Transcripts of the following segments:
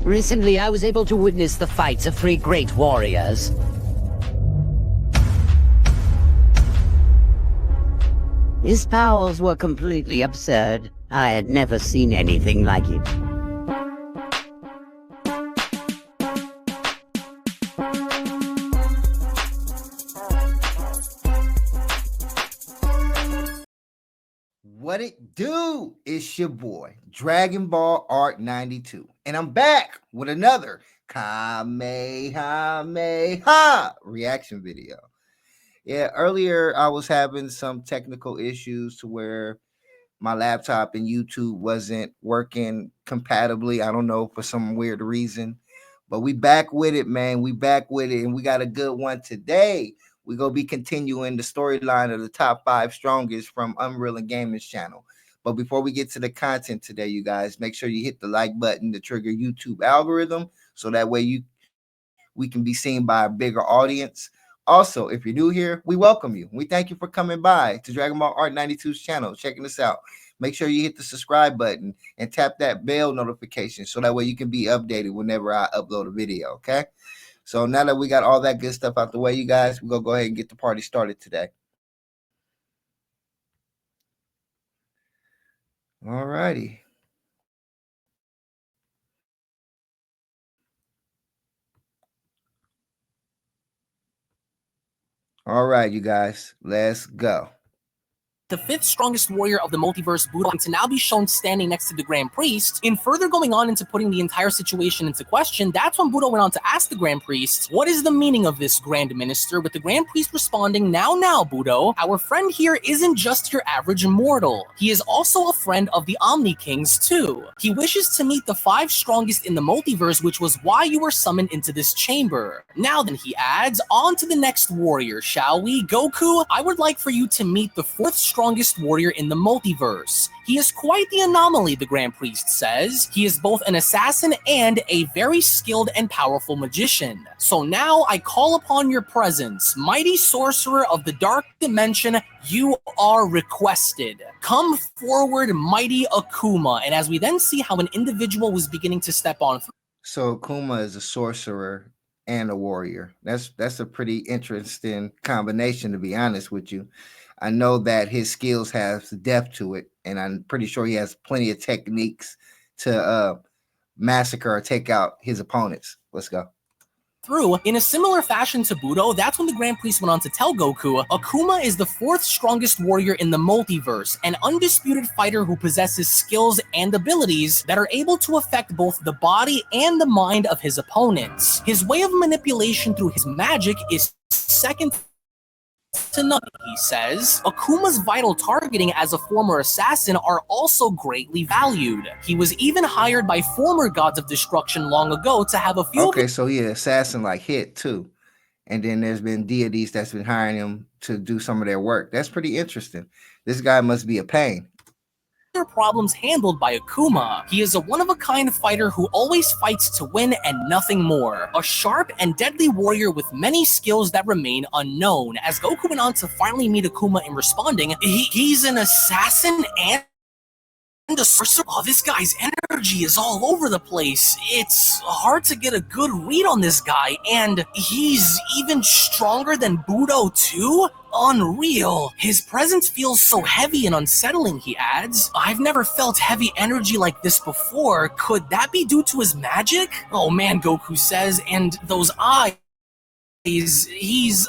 Recently, I was able to witness the fights of 3 great warriors. His powers were completely absurd. I had never seen anything like it. What it do? It's your boy, Dragon Ball Art 92. And I'm back with another Kamehameha reaction video. Yeah, earlier I was having some technical issues to where my laptop and YouTube wasn't working compatibly. I don't know, for some weird reason. But we back with it, man. We back with it, and we got a good one today. We're going to be continuing the storyline of the top 5 strongest from Unreal and Gaming's channel. But before we get to the content today, you guys, make sure you hit the like button to trigger YouTube algorithm so that way we can be seen by a bigger audience. Also, if you're new here, we welcome you. We thank you for coming by to Dragon Ball Art 92's channel, checking us out. Make sure you hit the subscribe button and tap that bell notification so that way you can be updated whenever I upload a video, okay? So now that we got all that good stuff out the way, you guys, we're going to go ahead and get the party started today. All righty. All right, you guys, let's go. The 5th strongest warrior of the multiverse, Budo, to now be shown standing next to the Grand Priest. In further going on into putting the entire situation into question, that's when Budo went on to ask the Grand Priest, what is the meaning of this, Grand Minister? With the Grand Priest responding, now, Budo, our friend here isn't just your average mortal. He is also a friend of the Omni Kings, too. He wishes to meet the 5 strongest in the multiverse, which was why you were summoned into this chamber. Now then, he adds, on to the next warrior, shall we? Goku, I would like for you to meet the 4th strongest warrior in the multiverse. He is quite the anomaly, the Grand Priest says. He is both an assassin and a very skilled and powerful magician. So now I call upon your presence, mighty sorcerer of the dark dimension, you are requested. Come forward, mighty Akuma. And as we then see how an individual was beginning to step on. So Akuma is a sorcerer and a warrior. That's a pretty interesting combination, to be honest with you. I know that his skills have depth to it, and I'm pretty sure he has plenty of techniques to massacre or take out his opponents. Let's go. Through. In a similar fashion to Budo, that's when the Grand Priest went on to tell Goku, Akuma is the 4th strongest warrior in the multiverse, an undisputed fighter who possesses skills and abilities that are able to affect both the body and the mind of his opponents. His way of manipulation through his magic is second to none, he says. Akuma's vital targeting as a former assassin are also greatly valued. He was even hired by former gods of destruction long ago to have a few... Okay, so he an assassin like Hit too. And then there's been deities that's been hiring him to do some of their work. That's pretty interesting. This guy must be a pain. Problems handled by Akuma. He is a one-of-a-kind fighter who always fights to win and nothing more. A sharp and deadly warrior with many skills that remain unknown. As Goku went on to finally meet Akuma in responding, he's an assassin and a sorcerer. Oh, this guy's energy is all over the place. It's hard to get a good read on this guy, and he's even stronger than Budo too? Unreal. His presence feels so heavy and unsettling, he adds. I've never felt heavy energy like this before. Could that be due to his magic? Oh man, Goku says, and those eyes. He's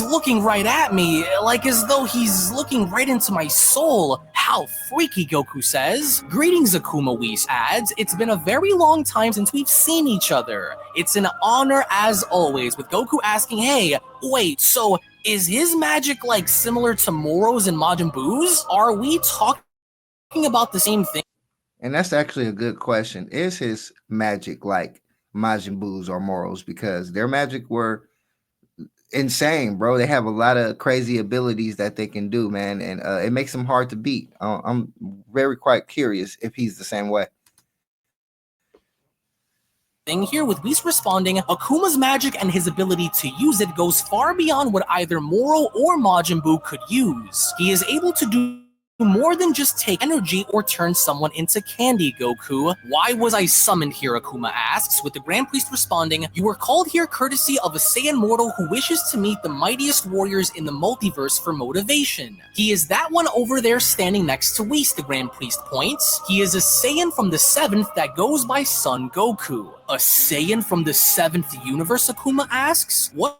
looking right at me, like as though he's looking right into my soul. How freaky, Goku says. Greetings, Akuma, Whis adds. It's been a very long time since we've seen each other. It's an honor as always, with Goku asking, hey, wait, so is his magic like similar to Moro's and Majin Buu's? Are we talking about the same thing? And that's actually a good question. Is his magic like Majin Buu's or Moro's? Because their magic were insane, bro. They have a lot of crazy abilities that they can do, man, and it makes them hard to beat. I'm very quite curious if he's the same way. Here with Whis responding, Akuma's magic and his ability to use it goes far beyond what either Moro or Majin Buu could use. He is able to do more than just take energy or turn someone into candy, Goku. Why was I summoned here, Akuma asks, with the Grand Priest responding, you were called here courtesy of a Saiyan mortal who wishes to meet the mightiest warriors in the multiverse for motivation. He is that one over there standing next to Whis, the Grand Priest points. He is a Saiyan from the 7th that goes by Son Goku. A Saiyan from the 7th universe, Akuma asks? What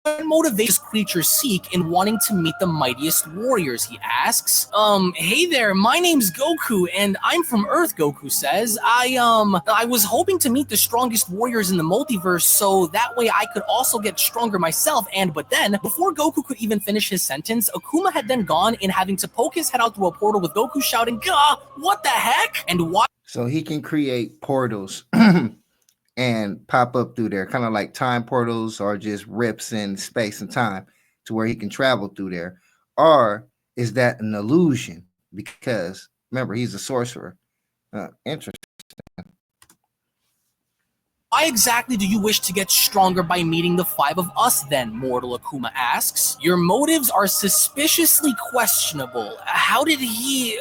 motivates creatures seek in wanting to meet the mightiest warriors, he asks. Hey there, my name's Goku, and I'm from Earth, Goku says. I was hoping to meet the strongest warriors in the multiverse, so that way I could also get stronger myself, but then, before Goku could even finish his sentence, Akuma had then gone in, having to poke his head out through a portal with Goku shouting, Gah, what the heck? And why? So he can create portals and pop up through there, kind of like time portals or just rips in space and time to where he can travel through there. Or is that an illusion? Because remember, he's a sorcerer. Interesting. Why exactly do you wish to get stronger by meeting the 5 of us then, Mortal Akuma asks? Your motives are suspiciously questionable. How did he,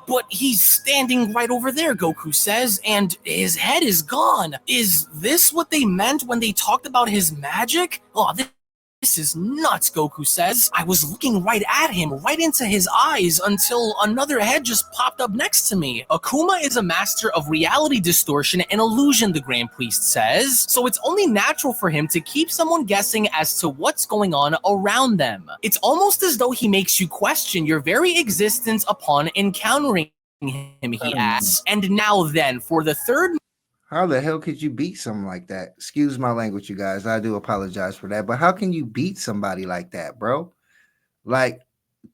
but he's standing right over there, Goku says, and his head is gone. Is this what they meant when they talked about his magic? Oh, this is nuts, Goku says. I was looking right at him, right into his eyes, until another head just popped up next to me. Akuma is a master of reality distortion and illusion, the Grand Priest says, so it's only natural for him to keep someone guessing as to what's going on around them. It's almost as though he makes you question your very existence upon encountering him, he asks. And now then, for the third... How the hell could you beat something like that? Excuse my language, you guys. I do apologize for that. But how can you beat somebody like that, bro? Like,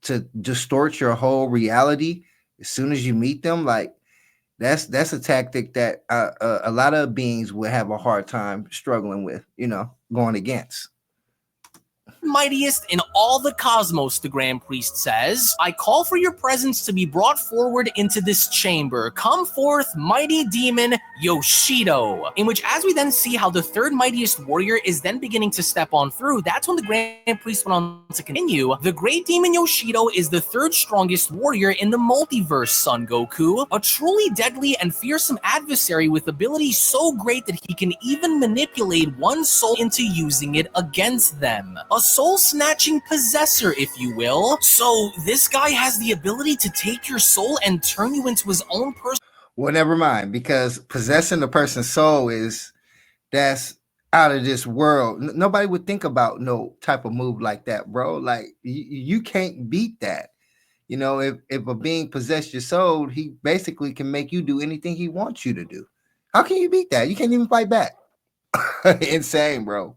to distort your whole reality as soon as you meet them? Like, that's a tactic that a lot of beings would have a hard time struggling with, going against. Mightiest in all the cosmos, the Grand Priest says. I call for your presence to be brought forward into this chamber. Come forth, mighty demon Yoshido. In which, as we then see how the third mightiest warrior is then beginning to step on through, that's when the Grand Priest went on to continue. The great demon Yoshido is the third strongest warrior in the multiverse, Son Goku. A truly deadly and fearsome adversary with abilities so great that he can even manipulate one's soul into using it against them. A soul-snatching possessor, if you will. So this guy has the ability to take your soul and turn you into his own person. Well, never mind, because possessing a person's soul that's out of this world. Nobody would think about no type of move like that, bro. Like, you can't beat that. If a being possessed your soul, he basically can make you do anything he wants you to do. How can you beat that? You can't even fight back. Insane, bro.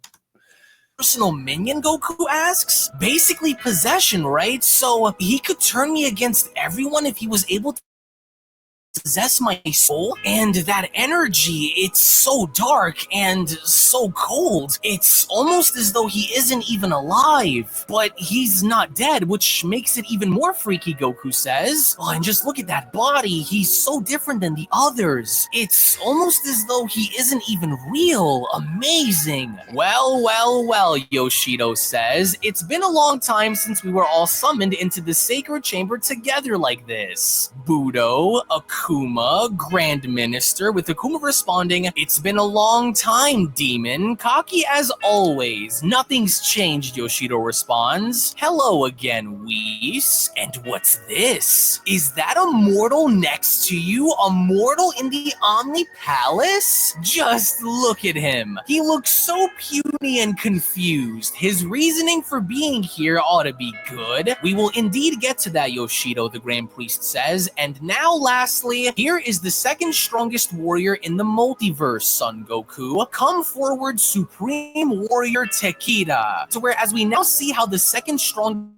Personal minion, Goku asks? Basically possession, right? So he could turn me against everyone if he was able to possess my soul, and that energy, it's so dark and so cold. It's almost as though he isn't even alive, but he's not dead, which makes it even more freaky, Goku says. Oh, and just look at that body. He's so different than the others. It's almost as though he isn't even real. Amazing. Well, Yoshido says, it's been a long time since we were all summoned into the sacred chamber together like this. Budo, Akuma, Grand Minister, with Akuma responding, it's been a long time, demon. Cocky as always. Nothing's changed, Yoshido responds. Hello again, Whis. And what's this? Is that a mortal next to you? A mortal in the Omni Palace? Just look at him. He looks so puny and confused. His reasoning for being here ought to be good. We will indeed get to that, Yoshido, the Grand Priest says. And now, lastly, here is the second strongest warrior in the multiverse, Son Goku. Come forward, Supreme Warrior Takeda. So whereas we now see how the second strongest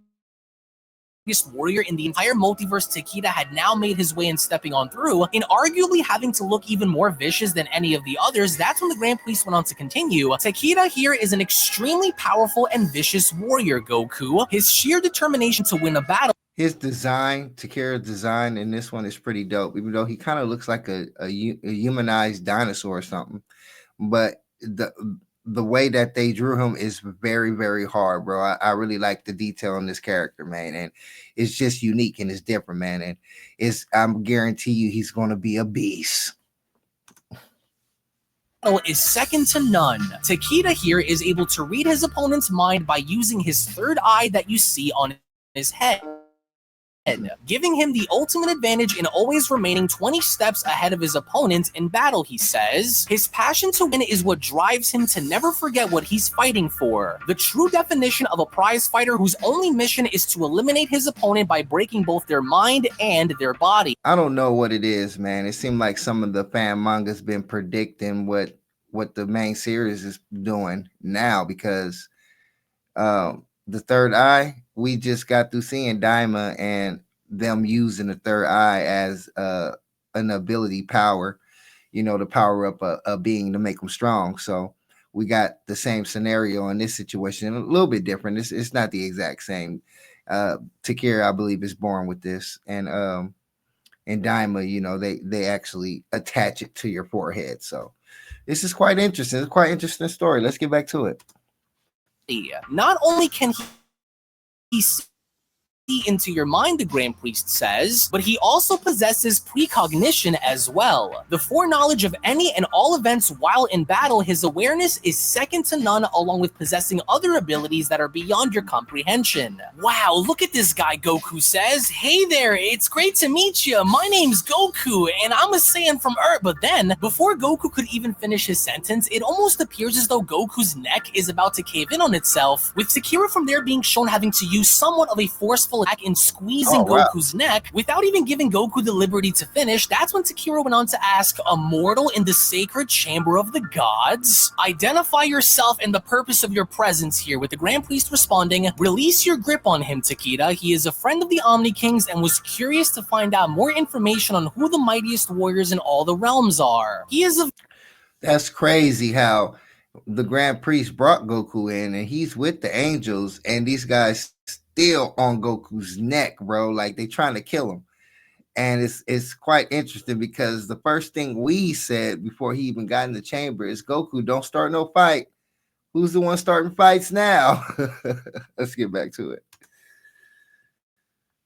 warrior in the entire multiverse, Takeda, had now made his way and stepping on through, in arguably having to look even more vicious than any of the others, that's when the Grand Priest went on to continue. Takeda here is an extremely powerful and vicious warrior, Goku. His sheer determination to win a battle. His design, Takera's design in this one is pretty dope, even though he kind of looks like a humanized dinosaur or something. But the way that they drew him is very, very hard, bro. I really like the detail on this character, man, and it's just unique and it's different, man. And I'm guarantee you he's gonna be a beast. Is second to none. Takeda here is able to read his opponent's mind by using his third eye that you see on his head, giving him the ultimate advantage in always remaining 20 steps ahead of his opponent in battle, he says. His passion to win is what drives him to never forget what he's fighting for. The true definition of a prize fighter whose only mission is to eliminate his opponent by breaking both their mind and their body. I don't know what it is, man. It seemed like some of the fan manga's been predicting what the main series is doing now, because the third eye, we just got through seeing Daima and them using the third eye as an ability power, to power up a being to make them strong. So we got the same scenario in this situation, a little bit different. It's not the exact same. Takira, I believe, is born with this, and Daima, they actually attach it to your forehead. So this is quite interesting. It's quite interesting story. Let's get back to it. Not only can he see into your mind, the Grand Priest says, but he also possesses precognition as well. The foreknowledge of any and all events while in battle, his awareness is second to none, along with possessing other abilities that are beyond your comprehension. Wow, look at this guy, Goku says. Hey there, it's great to meet you. My name's Goku, and I'm a Saiyan from Earth. But then, before Goku could even finish his sentence, it almost appears as though Goku's neck is about to cave in on itself, with Takira from there being shown having to use somewhat of a forceful act in squeezing Goku's neck without even giving Goku the liberty to finish. That's when Takira went on to ask, a mortal in the sacred chamber of the gods? Identify yourself and the purpose of your presence here, with the Grand Priest responding, release your grip on him, Takeda. He is a friend of the Omni Kings and was curious to find out more information on who the mightiest warriors in all the realms are. He is a... That's crazy how the Grand Priest brought Goku in and he's with the angels, and these guys still on Goku's neck, bro. Like, they trying to kill him. And it's quite interesting, because the first thing we said before he even got in the chamber is, Goku, don't start no fight. Who's the one starting fights now? Let's get back to it.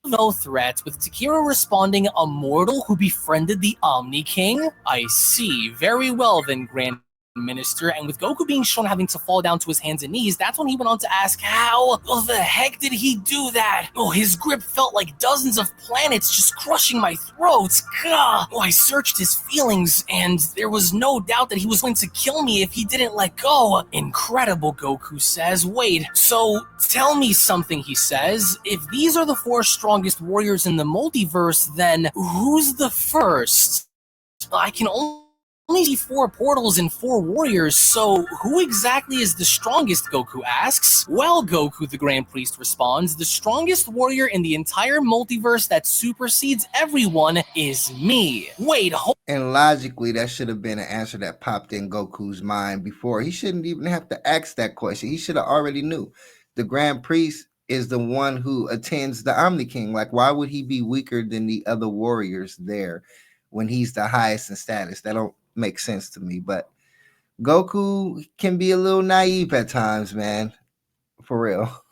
No threat, with Takira responding, a mortal who befriended the Omni King? I see. Very well then, Grand Minister. And with Goku being shown having to fall down to his hands and knees, that's when he went on to ask, how the heck did he do that? Oh, his grip felt like dozens of planets just crushing my throat. Gah! Oh, I searched his feelings, and there was no doubt that he was going to kill me if he didn't let go. Incredible, Goku says. Wait, so tell me something, he says. If these are the 4 strongest warriors in the multiverse, then who's the first? I can only see 4 portals and 4 warriors, so who exactly is the strongest, Goku asks. Well, Goku, the Grand Priest responds, the strongest warrior in the entire multiverse that supersedes everyone is me. Wait, and logically, that should have been an answer that popped in Goku's mind before. He shouldn't even have to ask that question. He should have already knew. The Grand Priest is the one who attends the Omni King. Like, why would he be weaker than the other warriors there when he's the highest in status? That don't make sense to me. But Goku can be a little naive at times, man. For real.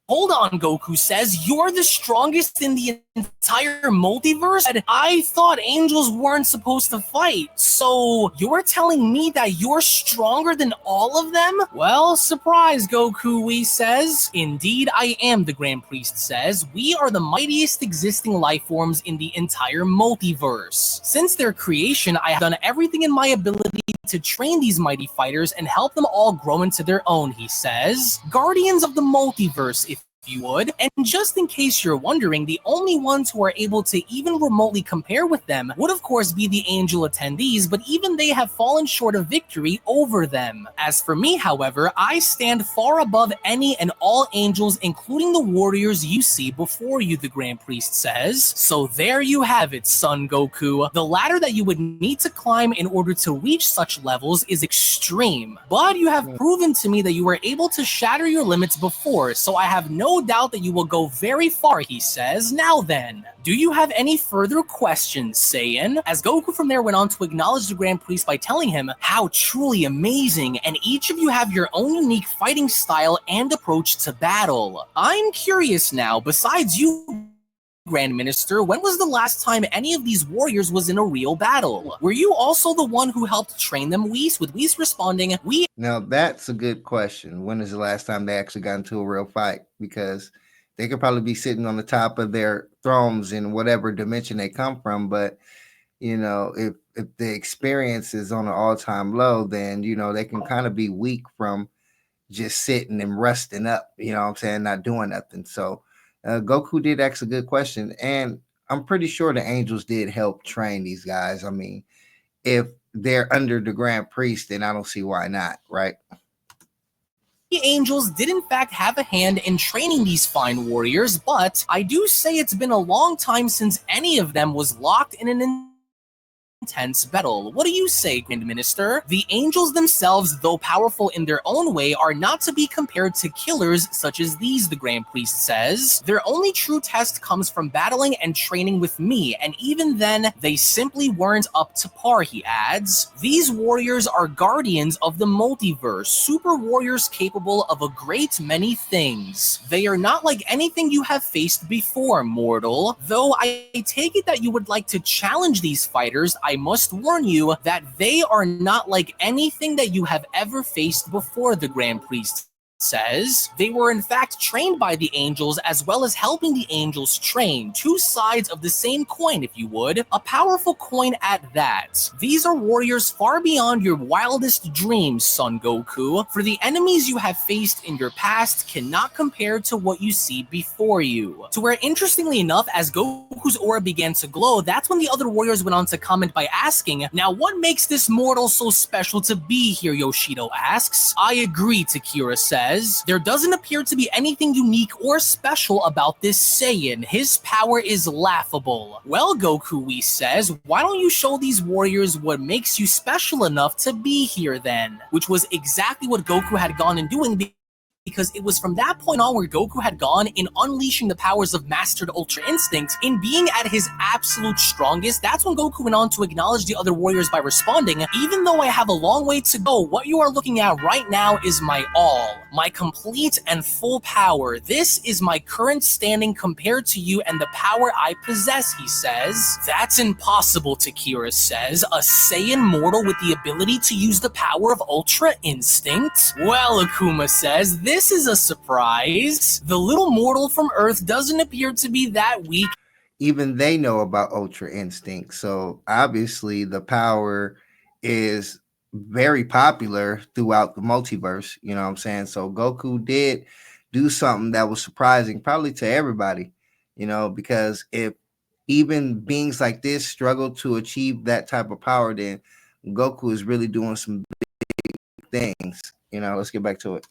Hold on, Goku says. You're the strongest in the entire multiverse? I thought angels weren't supposed to fight. So you're telling me that you're stronger than all of them? Well, surprise, Goku, Whis says. Indeed, I am, the Grand Priest says. We are the mightiest existing life forms in the entire multiverse. Since their creation, I have done everything in my ability to train these mighty fighters and help them all grow into their own, he says. Guardians of the multiverse, if you would. And just in case you're wondering, the only ones who are able to even remotely compare with them would of course be the angel attendees, but even they have fallen short of victory over them. As for me, however, I stand far above any and all angels, including the warriors you see before you, the Grand Priest says. So there you have it, Son Goku. The ladder that you would need to climb in order to reach such levels is extreme, but you have proven to me that you were able to shatter your limits before, so I have no no doubt that you will go very far, he says. Now then, do you have any further questions, Saiyan? As Goku from there went on to acknowledge the Grand Priest by telling him how truly amazing, and each of you have your own unique fighting style and approach to battle. I'm curious now, besides you, Grand Minister, when was the last time any of these warriors was in a real battle? Were you also the one who helped train them, Whis? With Whis responding, we... Now that's a good question. When is the last time they actually got into a real fight? Because they could probably be sitting on the top of their thrones in whatever dimension they come from, but if the experience is on an all-time low, then they can kind of be weak from just sitting and resting up, what I'm saying, not doing nothing. So Goku did ask a good question, and I'm pretty sure the angels did help train these guys. I mean, if they're under the Grand Priest, then I don't see why not, right? The angels did in fact have a hand in training these fine warriors, but I do say it's been a long time since any of them was locked in an intense battle. What do you say, Grand Minister? The angels themselves, though powerful in their own way, are not to be compared to killers such as these, the Grand Priest says. Their only true test comes from battling and training with me, and even then, they simply weren't up to par, he adds. These warriors are guardians of the multiverse, super warriors capable of a great many things. They are not like anything you have faced before, mortal. Though I take it that you would like to challenge these fighters, I must warn you that they are not like anything that you have ever faced before, the Grand Priest says. They were in fact trained by the angels as well as helping the angels train. Two sides of the same coin, if you would. A powerful coin at that. These are warriors far beyond your wildest dreams, Son Goku. For the enemies you have faced in your past cannot compare to what you see before you. To where, interestingly enough, as Goku's aura began to glow, that's when the other warriors went on to comment by asking, now what makes this mortal so special to be here, Yoshido asks. I agree, Takira says. There doesn't appear to be anything unique or special about this Saiyan. His power is laughable. Well, Goku, Whis says, why don't you show these warriors what makes you special enough to be here then? Which was exactly what Goku had gone and doing, because it was from that point on where Goku had gone in unleashing the powers of Mastered Ultra Instinct, in being at his absolute strongest. That's when Goku went on to acknowledge the other warriors by responding, even though I have a long way to go, what you are looking at right now is my all, my complete and full power. This is my current standing compared to you and the power I possess, he says. That's impossible, Takira says. A Saiyan mortal with the ability to use the power of Ultra Instinct? Well, Akuma says, this is a surprise. The little mortal from Earth doesn't appear to be that weak. Even they know about Ultra Instinct. So obviously the power is very popular throughout the multiverse. You know what I'm saying? So Goku did do something that was surprising, probably to everybody, because if even beings like this struggle to achieve that type of power, then Goku is really doing some big things. Let's get back to it.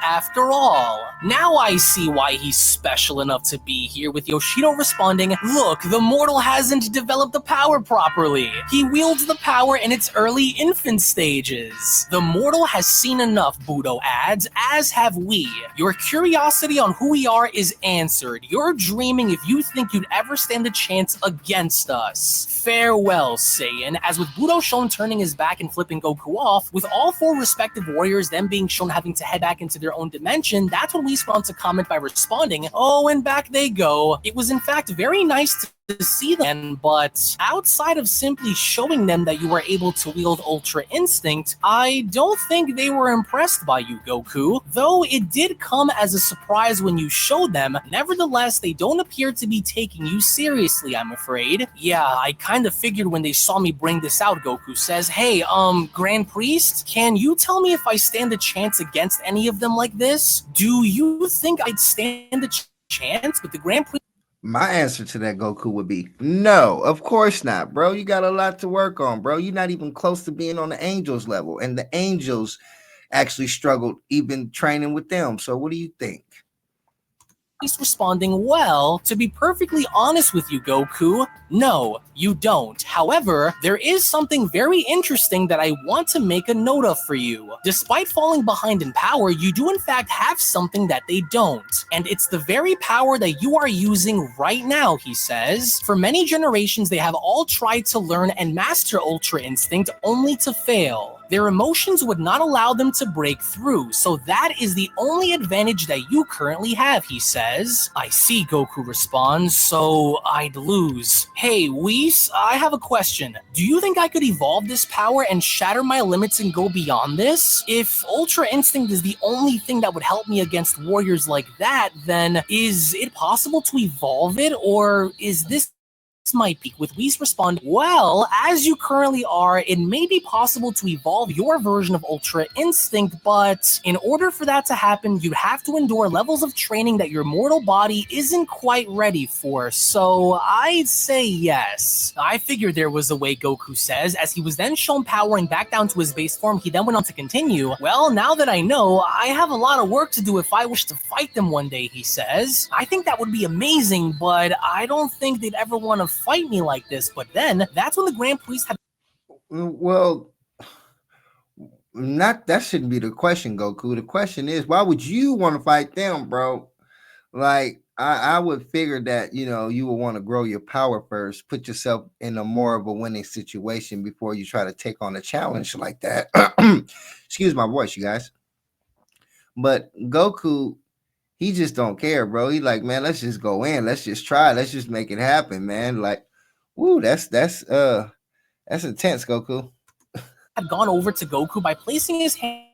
After all, now I see why he's special enough to be here, with Yoshido responding, look, the mortal hasn't developed the power properly. He wields the power in its early infant stages. The mortal has seen enough, Budo adds, as have we. Your curiosity on who we are is answered. You're dreaming if you think you'd ever stand a chance against us. Farewell, Saiyan. As with Budo shown turning his back and flipping Goku off, with all four respective warriors then being shown having to head back into their own dimension, that's when we spawn to comment by responding, oh, and back they go. It was in fact very nice to see them, but outside of simply showing them that you were able to wield Ultra Instinct, I don't think they were impressed by you, Goku. Though it did come as a surprise when you showed them, nevertheless, they don't appear to be taking you seriously, I'm afraid. Yeah, I kind of figured when they saw me bring this out, Goku says, hey, Grand Priest, can you tell me if I stand a chance against any of them like this? Do you think I'd stand a chance with the Grand Priest? My answer to that, Goku, would be no, of course not, bro. You got a lot to work on, bro. You're not even close to being on the angels level, and the angels actually struggled even training with them. So what do you think? Priest responding, well, to be perfectly honest with you, Goku, no, you don't. However, there is something very interesting that I want to make a note of for you. Despite falling behind in power, you do in fact have something that they don't. And it's the very power that you are using right now, he says. For many generations, they have all tried to learn and master Ultra Instinct only to fail. Their emotions would not allow them to break through, so that is the only advantage that you currently have, he says. I see, Goku responds, so I'd lose. Hey, Whis, I have a question. Do you think I could evolve this power and shatter my limits and go beyond this? If Ultra Instinct is the only thing that would help me against warriors like that, then is it possible to evolve it, or is this my peak? With Whis respond, well, as you currently are, it may be possible to evolve your version of Ultra Instinct, but in order for that to happen, you'd have to endure levels of training that your mortal body isn't quite ready for, so I'd say yes. I figured there was a way, Goku says, as he was then shown powering back down to his base form. He then went on to continue, well, now that I know, I have a lot of work to do if I wish to fight them one day, he says. I think that would be amazing, but I don't think they'd ever want to fight me like this. But then that's when the Grand Priest had. Well, not that shouldn't be the question, Goku. The question is, why would you want to fight them, bro? Like, I would figure that you would want to grow your power first, put yourself in a more of a winning situation before you try to take on a challenge like that. Excuse my voice, you guys. But Goku, he just don't care, bro. He like, man, let's just go in, let's just try, let's just make it happen, man. Like, woo, that's intense, Goku. Had gone over to Goku by placing his hand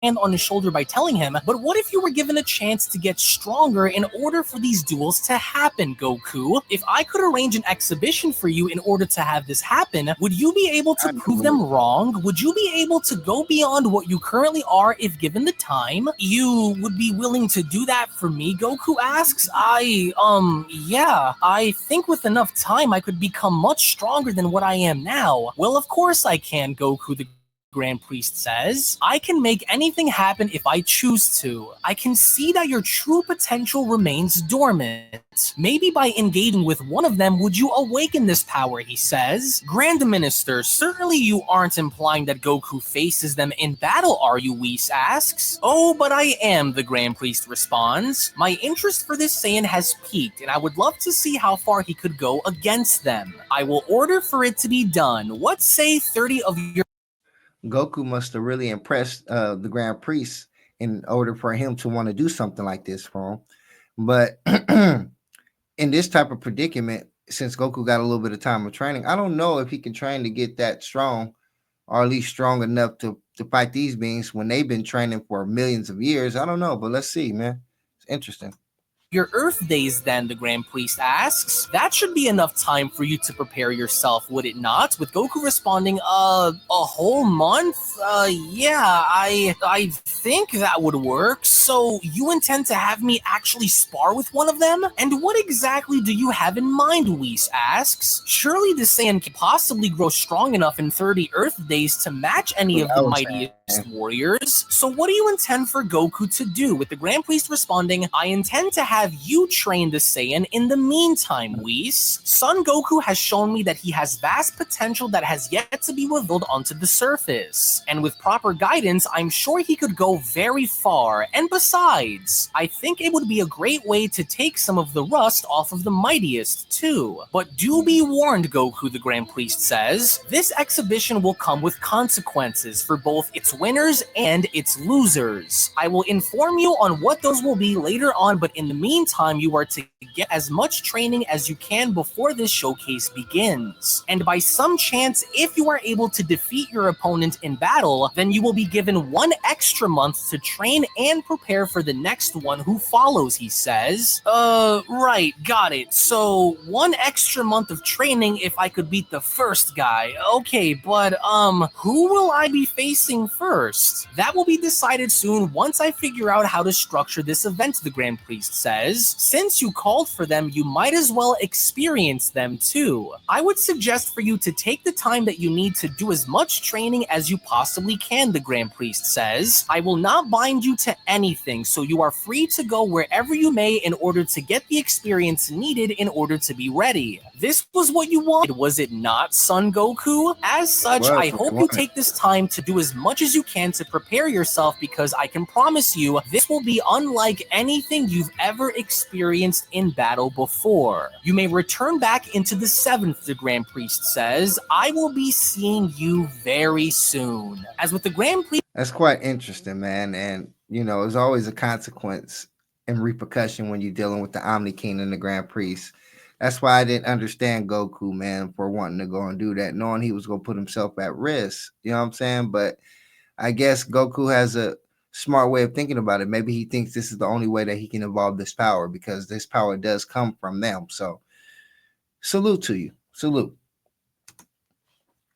on his shoulder by telling him, but what if you were given a chance to get stronger in order for these duels to happen, Goku? If I could arrange an exhibition for you in order to have this happen, would you be able to prove them wrong? Would you be able to go beyond what you currently are if given the time? You would be willing to do that for me, Goku asks. Yeah, I think with enough time I could become much stronger than what I am now. Well, of course I can, Goku, the Grand Priest says. I can make anything happen if I choose to. I can see that your true potential remains dormant. Maybe by engaging with one of them would you awaken this power, he says. Grand Minister, certainly you aren't implying that Goku faces them in battle, are you, Whis asks. Oh, but I am, the Grand Priest responds. My interest for this Saiyan has peaked, and I would love to see how far he could go against them. I will order for it to be done. What say 30 of your... Goku must have really impressed the Grand Priest in order for him to want to do something like this for him. But in this type of predicament, since Goku got a little bit of time of training, I don't know if he can train to get that strong, or at least strong enough to fight these beings when they've been training for millions of years. I don't know, but let's see, man. It's interesting. Your Earth days, then, the Grand Priest asks. That should be enough time for you to prepare yourself, would it not? With Goku responding, a whole month? Yeah, I think that would work. So you intend to have me actually spar with one of them? And what exactly do you have in mind, Whis asks. Surely the Saiyan can possibly grow strong enough in 30 Earth days to match any of the mightiest warriors. So what do you intend for Goku to do? With the Grand Priest responding, I intend to have you train the Saiyan in the meantime, Whis. Son Goku has shown me that he has vast potential that has yet to be revealed onto the surface. And with proper guidance, I'm sure he could go very far. And besides, I think it would be a great way to take some of the rust off of the mightiest, too. But do be warned, Goku, the Grand Priest says. This exhibition will come with consequences for both its winners and its losers. I will inform you on what those will be later on, but in the meantime, you are to get as much training as you can before this showcase begins. And by some chance, if you are able to defeat your opponent in battle, then you will be given 1 extra month to train and prepare for the next one who follows, he says. Right, got it. So 1 extra month of training if I could beat the first guy. Okay, but who will I be facing first? That will be decided soon once I figure out how to structure this event, the Grand Priest says. says, since you called for them, you might as well experience them too. I would suggest for you to take the time that you need to do as much training as you possibly can, the Grand Priest says. I will not bind you to anything, so you are free to go wherever you may in order to get the experience needed in order to be ready. This was what you wanted, was it not, Son Goku? As such, I hope you take this time to do as much as you can to prepare yourself, because I can promise you this will be unlike anything you've ever experienced in battle before. You may return back into the 7th, the Grand Priest says. I will be seeing you very soon. As with the Grand Priest... That's quite interesting, man. And, you know, there's always a consequence and repercussion when you're dealing with the Omni King and the Grand Priest. That's why I didn't understand Goku, man, for wanting to go and do that, knowing he was going to put himself at risk. You know what I'm saying? But I guess Goku has a smart way of thinking about it. Maybe he thinks this is the only way that he can evolve this power, because this power does come from them. So salute to you. Salute.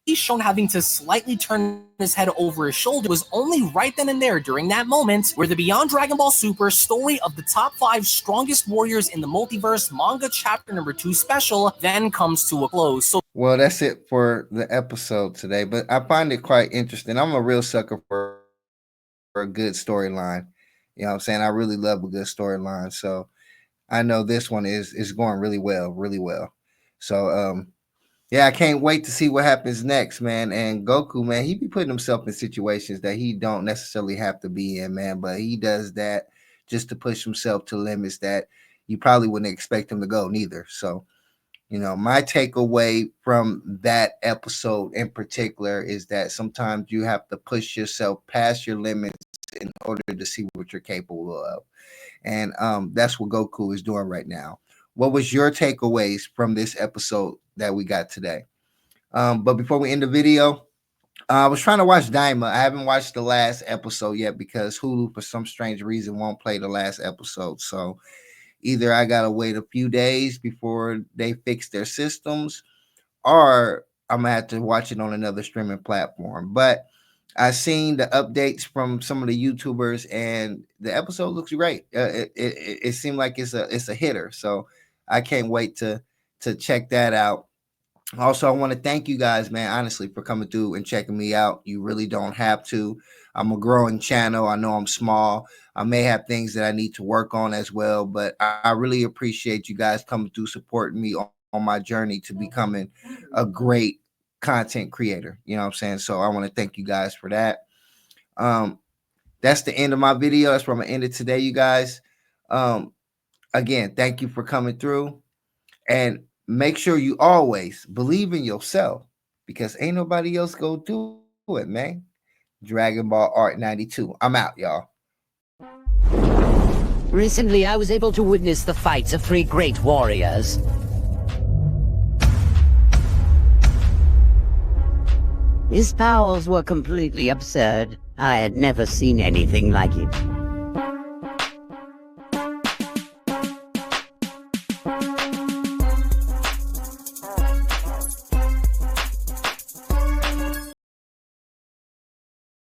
He's shown having to slightly turn his head over his shoulder was only right then and there during that moment where the Beyond Dragon Ball Super story of the top 5 strongest warriors in the multiverse manga chapter number 2 special then comes to a close. So, well, that's it for the episode today, but I find it quite interesting. I'm a real sucker for a good storyline. You know what I'm saying? I really love a good storyline. So I know this one is going really well, really well. So yeah, I can't wait to see what happens next, man. And Goku, man, he be putting himself in situations that he don't necessarily have to be in, man. But he does that just to push himself to limits that you probably wouldn't expect him to go neither. So, you know, my takeaway from that episode in particular is that sometimes you have to push yourself past your limits in order to see what you're capable of. And that's what Goku is doing right now. What was your takeaways from this episode that we got today? But before we end the video, I was trying to watch Daima. I haven't watched the last episode yet because Hulu, for some strange reason, won't play the last episode. So either I got to wait a few days before they fix their systems, or I'm going to have to watch it on another streaming platform. But I've seen the updates from some of the YouTubers, and the episode looks great. It seemed like it's a hitter. So I can't wait to check that out. Also, I want to thank you guys, man, honestly, for coming through and checking me out. You really don't have to. I'm a growing channel. I know I'm small. I may have things that I need to work on as well, but I really appreciate you guys coming through, supporting me on my journey to becoming a great content creator. You know what I'm saying? So I want to thank you guys for that. That's the end of my video. That's where I'm going to end it today, you guys. Again, thank you for coming through, and make sure you always believe in yourself, because ain't nobody else gonna do it, man. Dragon Ball Art 92. I'm out, y'all. Recently, I was able to witness the fights of 3 great warriors. His powers were completely absurd. I had never seen anything like it.